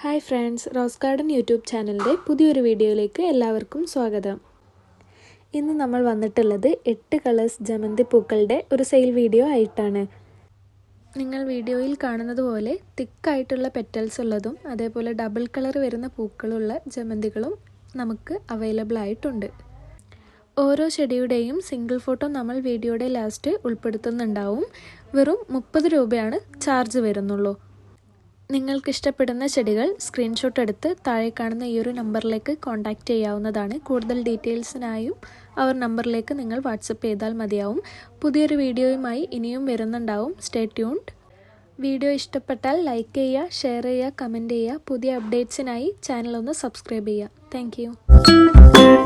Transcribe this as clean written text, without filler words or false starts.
Hi friends, rose garden YouTube ചാനലിൻ്റെ പുതിയൊരു വീഡിയോയിലേക്ക് എല്ലാവർക്കും സ്വാഗതം. ഇന്ന് നമ്മൾ വന്നിട്ടുള്ളത് 8 കളേഴ്സ് ജമന്തി പൂക്കളുടെ ഒരു സെയിൽ വീഡിയോ ആയിട്ടാണ്. നിങ്ങൾ വീഡിയോയിൽ കാണുന്നത് പോലെ തിക്കായിട്ടുള്ള പെറ്റൽസ് ഉള്ളതും അതേപോലെ ഡബിൾ കളർ വരുന്ന പൂക്കളുള്ള ജമന്തികളും നമുക്ക് അവൈലബിൾ ആയിട്ടുണ്ട്. ഓരോ ചെടിയുടെയും സിംഗിൾ ഫോട്ടോ നമ്മൾ വീഡിയോയുടെ ലാസ്റ്റ് ഉൾപ്പെടുത്തുന്നുണ്ടാവും. വെറും 30 രൂപയാണ് ചാർജ് വരുന്നുള്ളൂ. നിങ്ങൾക്ക് ഇഷ്ടപ്പെടുന്ന ചെടികൾ സ്ക്രീൻഷോട്ട് എടുത്ത് താഴെ കാണുന്ന ഈ ഒരു നമ്പറിലേക്ക് കോൺടാക്റ്റ് ചെയ്യാവുന്നതാണ്. കൂടുതൽ ഡീറ്റെയിൽസിനായും അവർ നമ്പറിലേക്ക് നിങ്ങൾ വാട്സപ്പ് ചെയ്താൽ മതിയാവും. പുതിയൊരു വീഡിയോയുമായി ഇനിയും വരുന്നുണ്ടാവും. Stay tuned. വീഡിയോ ഇഷ്ടപ്പെട്ടാൽ ലൈക്ക് ചെയ്യുക, ഷെയർ ചെയ്യുക, കമൻറ്റ് ചെയ്യുക. പുതിയ അപ്ഡേറ്റ്സിനായി ചാനൽ ഒന്ന് സബ്സ്ക്രൈബ് ചെയ്യുക. താങ്ക്